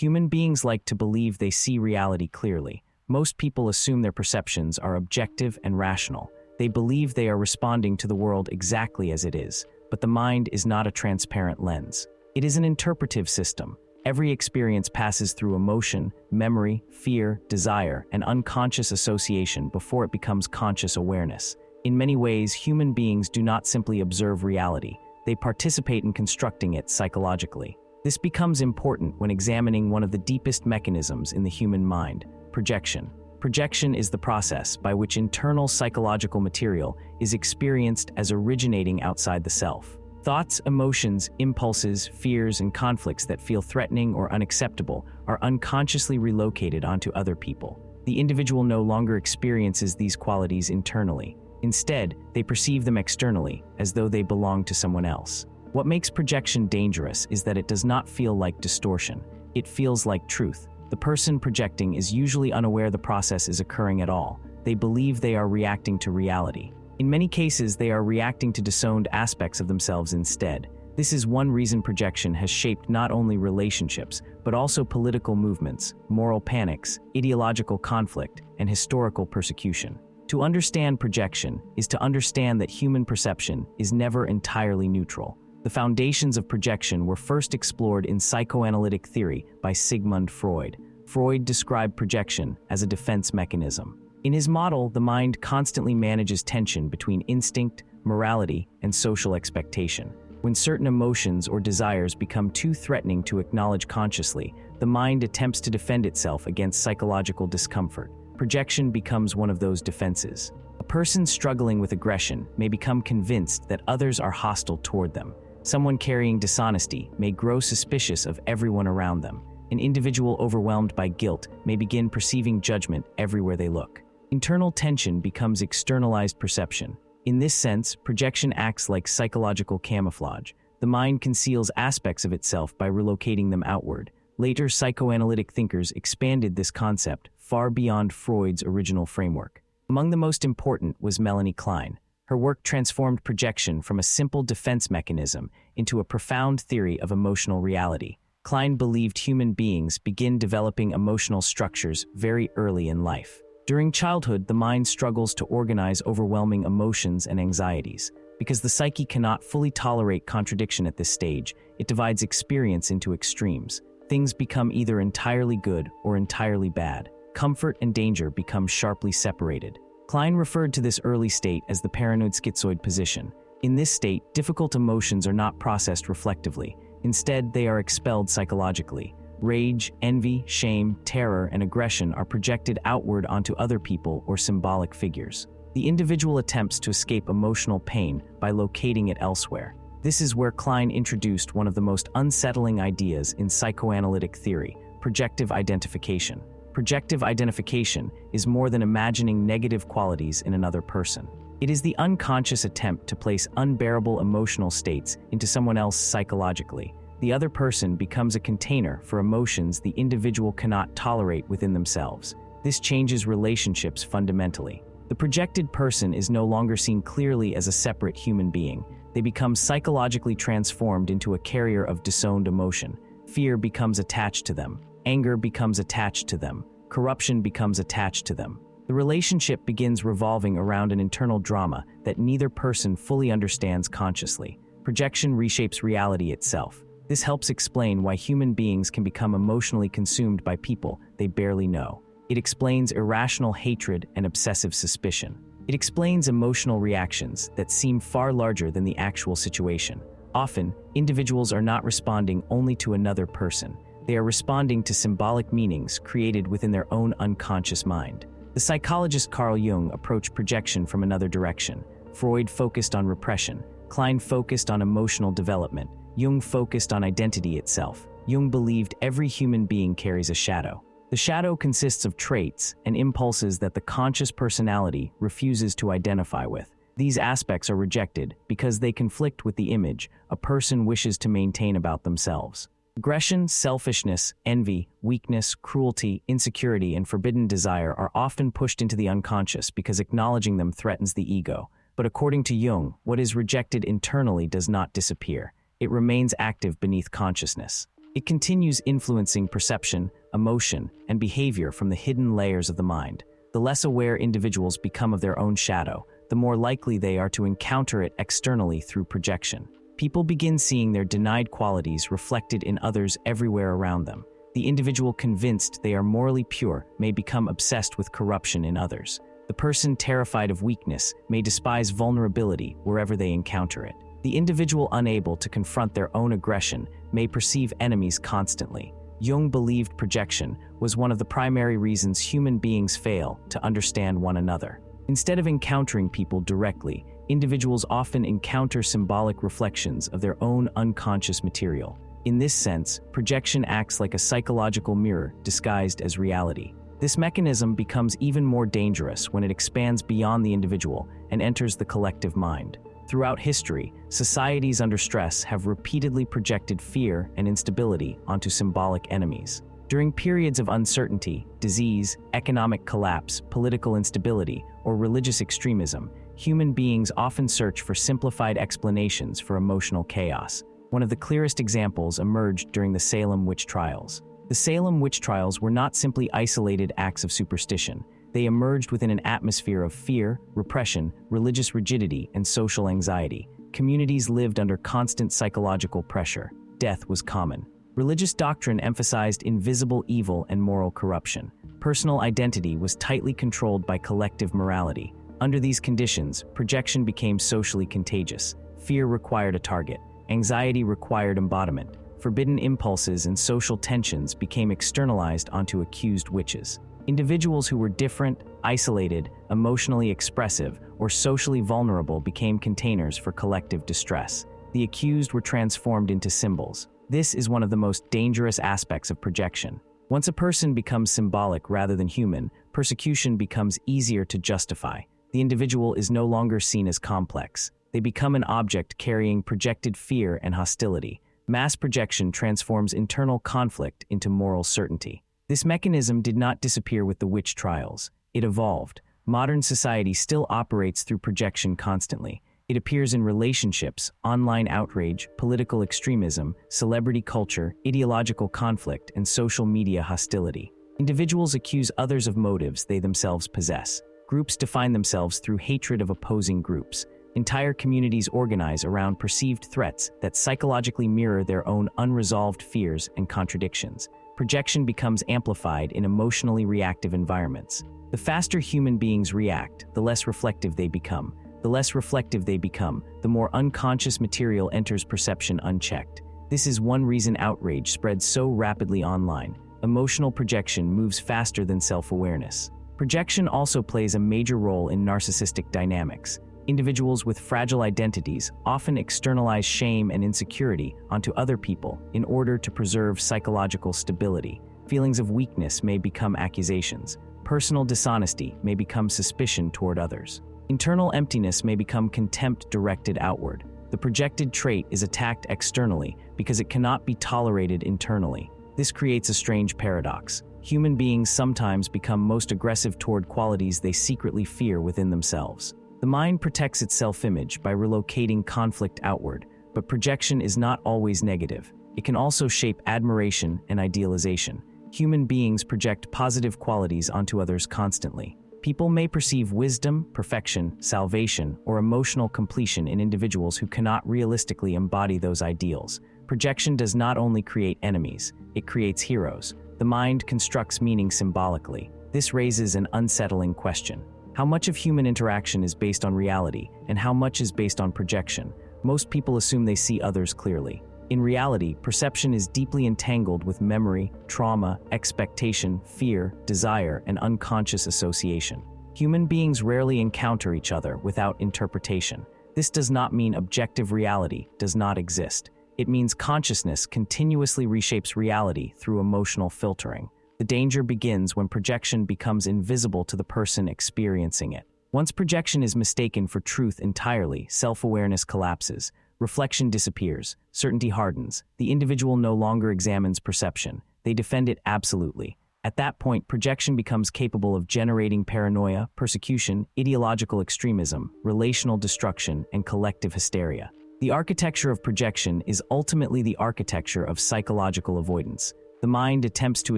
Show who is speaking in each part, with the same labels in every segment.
Speaker 1: Human beings like to believe they see reality clearly. Most people assume their perceptions are objective and rational. They believe they are responding to the world exactly as it is, but the mind is not a transparent lens. It is an interpretive system. Every experience passes through emotion, memory, fear, desire, and unconscious association before it becomes conscious awareness. In many ways, human beings do not simply observe reality. They participate in constructing it psychologically. This becomes important when examining one of the deepest mechanisms in the human mind, projection. Projection is the process by which internal psychological material is experienced as originating outside the self. Thoughts, emotions, impulses, fears, and conflicts that feel threatening or unacceptable are unconsciously relocated onto other people. The individual no longer experiences these qualities internally. Instead, they perceive them externally, as though they belong to someone else. What makes projection dangerous is that it does not feel like distortion. It feels like truth. The person projecting is usually unaware the process is occurring at all. They believe they are reacting to reality. In many cases, they are reacting to disowned aspects of themselves instead. This is one reason projection has shaped not only relationships, but also political movements, moral panics, ideological conflict, and historical persecution. To understand projection is to understand that human perception is never entirely neutral. The foundations of projection were first explored in psychoanalytic theory by Sigmund Freud. Freud described projection as a defense mechanism. In his model, the mind constantly manages tension between instinct, morality, and social expectation. When certain emotions or desires become too threatening to acknowledge consciously, the mind attempts to defend itself against psychological discomfort. Projection becomes one of those defenses. A person struggling with aggression may become convinced that others are hostile toward them. Someone carrying dishonesty may grow suspicious of everyone around them. An individual overwhelmed by guilt may begin perceiving judgment everywhere they look. Internal tension becomes externalized perception. In this sense, projection acts like psychological camouflage. The mind conceals aspects of itself by relocating them outward. Later, psychoanalytic thinkers expanded this concept far beyond Freud's original framework. Among the most important was Melanie Klein. Her work transformed projection from a simple defense mechanism into a profound theory of emotional reality. Klein believed human beings begin developing emotional structures very early in life. During childhood, the mind struggles to organize overwhelming emotions and anxieties. Because the psyche cannot fully tolerate contradiction at this stage, it divides experience into extremes. Things become either entirely good or entirely bad. Comfort and danger become sharply separated. Klein referred to this early state as the paranoid schizoid position. In this state, difficult emotions are not processed reflectively. Instead, they are expelled psychologically. Rage, envy, shame, terror, and aggression are projected outward onto other people or symbolic figures. The individual attempts to escape emotional pain by locating it elsewhere. This is where Klein introduced one of the most unsettling ideas in psychoanalytic theory, projective identification. Projective identification is more than imagining negative qualities in another person. It is the unconscious attempt to place unbearable emotional states into someone else psychologically. The other person becomes a container for emotions the individual cannot tolerate within themselves. This changes relationships fundamentally. The projected person is no longer seen clearly as a separate human being. They become psychologically transformed into a carrier of disowned emotion. Fear becomes attached to them. Anger becomes attached to them. Corruption becomes attached to them. The relationship begins revolving around an internal drama that neither person fully understands consciously. Projection reshapes reality itself. This helps explain why human beings can become emotionally consumed by people they barely know. It explains irrational hatred and obsessive suspicion. It explains emotional reactions that seem far larger than the actual situation. Often, individuals are not responding only to another person. They are responding to symbolic meanings created within their own unconscious mind. The psychologist Carl Jung approached projection from another direction. Freud focused on repression. Klein focused on emotional development. Jung focused on identity itself. Jung believed every human being carries a shadow. The shadow consists of traits and impulses that the conscious personality refuses to identify with. These aspects are rejected because they conflict with the image a person wishes to maintain about themselves. Aggression, selfishness, envy, weakness, cruelty, insecurity, and forbidden desire are often pushed into the unconscious because acknowledging them threatens the ego. But according to Jung, what is rejected internally does not disappear. It remains active beneath consciousness. It continues influencing perception, emotion, and behavior from the hidden layers of the mind. The less aware individuals become of their own shadow, the more likely they are to encounter it externally through projection. People begin seeing their denied qualities reflected in others everywhere around them. The individual convinced they are morally pure may become obsessed with corruption in others. The person terrified of weakness may despise vulnerability wherever they encounter it. The individual unable to confront their own aggression may perceive enemies constantly. Jung believed projection was one of the primary reasons human beings fail to understand one another. Instead of encountering people directly, individuals often encounter symbolic reflections of their own unconscious material. In this sense, projection acts like a psychological mirror disguised as reality. This mechanism becomes even more dangerous when it expands beyond the individual and enters the collective mind. Throughout history, societies under stress have repeatedly projected fear and instability onto symbolic enemies. During periods of uncertainty, disease, economic collapse, political instability, or religious extremism, human beings often search for simplified explanations for emotional chaos. One of the clearest examples emerged during the Salem witch trials. The Salem witch trials were not simply isolated acts of superstition. They emerged within an atmosphere of fear, repression, religious rigidity, and social anxiety. Communities lived under constant psychological pressure. Death was common. Religious doctrine emphasized invisible evil and moral corruption. Personal identity was tightly controlled by collective morality. Under these conditions, projection became socially contagious. Fear required a target. Anxiety required embodiment. Forbidden impulses and social tensions became externalized onto accused witches. Individuals who were different, isolated, emotionally expressive, or socially vulnerable became containers for collective distress. The accused were transformed into symbols. This is one of the most dangerous aspects of projection. Once a person becomes symbolic rather than human, persecution becomes easier to justify. The individual is no longer seen as complex. They become an object carrying projected fear and hostility. Mass projection transforms internal conflict into moral certainty. This mechanism did not disappear with the witch trials. It evolved. Modern society still operates through projection constantly. It appears in relationships, online outrage, political extremism, celebrity culture, ideological conflict, and social media hostility. Individuals accuse others of motives they themselves possess. Groups define themselves through hatred of opposing groups. Entire communities organize around perceived threats that psychologically mirror their own unresolved fears and contradictions. Projection becomes amplified in emotionally reactive environments. The faster human beings react, the less reflective they become. The less reflective they become, the more unconscious material enters perception unchecked. This is one reason outrage spreads so rapidly online. Emotional projection moves faster than self-awareness. Projection also plays a major role in narcissistic dynamics. Individuals with fragile identities often externalize shame and insecurity onto other people in order to preserve psychological stability. Feelings of weakness may become accusations. Personal dishonesty may become suspicion toward others. Internal emptiness may become contempt directed outward. The projected trait is attacked externally because it cannot be tolerated internally. This creates a strange paradox. Human beings sometimes become most aggressive toward qualities they secretly fear within themselves. The mind protects its self-image by relocating conflict outward, but projection is not always negative. It can also shape admiration and idealization. Human beings project positive qualities onto others constantly. People may perceive wisdom, perfection, salvation, or emotional completion in individuals who cannot realistically embody those ideals. Projection does not only create enemies, it creates heroes. The mind constructs meaning symbolically. This raises an unsettling question. How much of human interaction is based on reality, and how much is based on projection? Most people assume they see others clearly. In reality, perception is deeply entangled with memory, trauma, expectation, fear, desire, and unconscious association. Human beings rarely encounter each other without interpretation. This does not mean objective reality does not exist. It means consciousness continuously reshapes reality through emotional filtering. The danger begins when projection becomes invisible to the person experiencing it. Once projection is mistaken for truth entirely, self-awareness collapses. Reflection disappears, certainty hardens. The individual no longer examines perception. They defend it absolutely. At that point, projection becomes capable of generating paranoia, persecution, ideological extremism, relational destruction, and collective hysteria. The architecture of projection is ultimately the architecture of psychological avoidance. The mind attempts to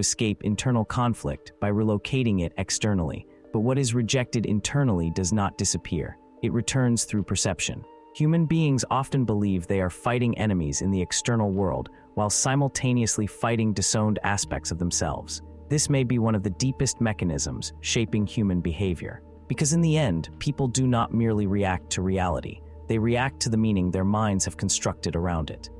Speaker 1: escape internal conflict by relocating it externally, but what is rejected internally does not disappear. It returns through perception. Human beings often believe they are fighting enemies in the external world while simultaneously fighting disowned aspects of themselves. This may be one of the deepest mechanisms shaping human behavior. Because in the end, people do not merely react to reality. They react to the meaning their minds have constructed around it.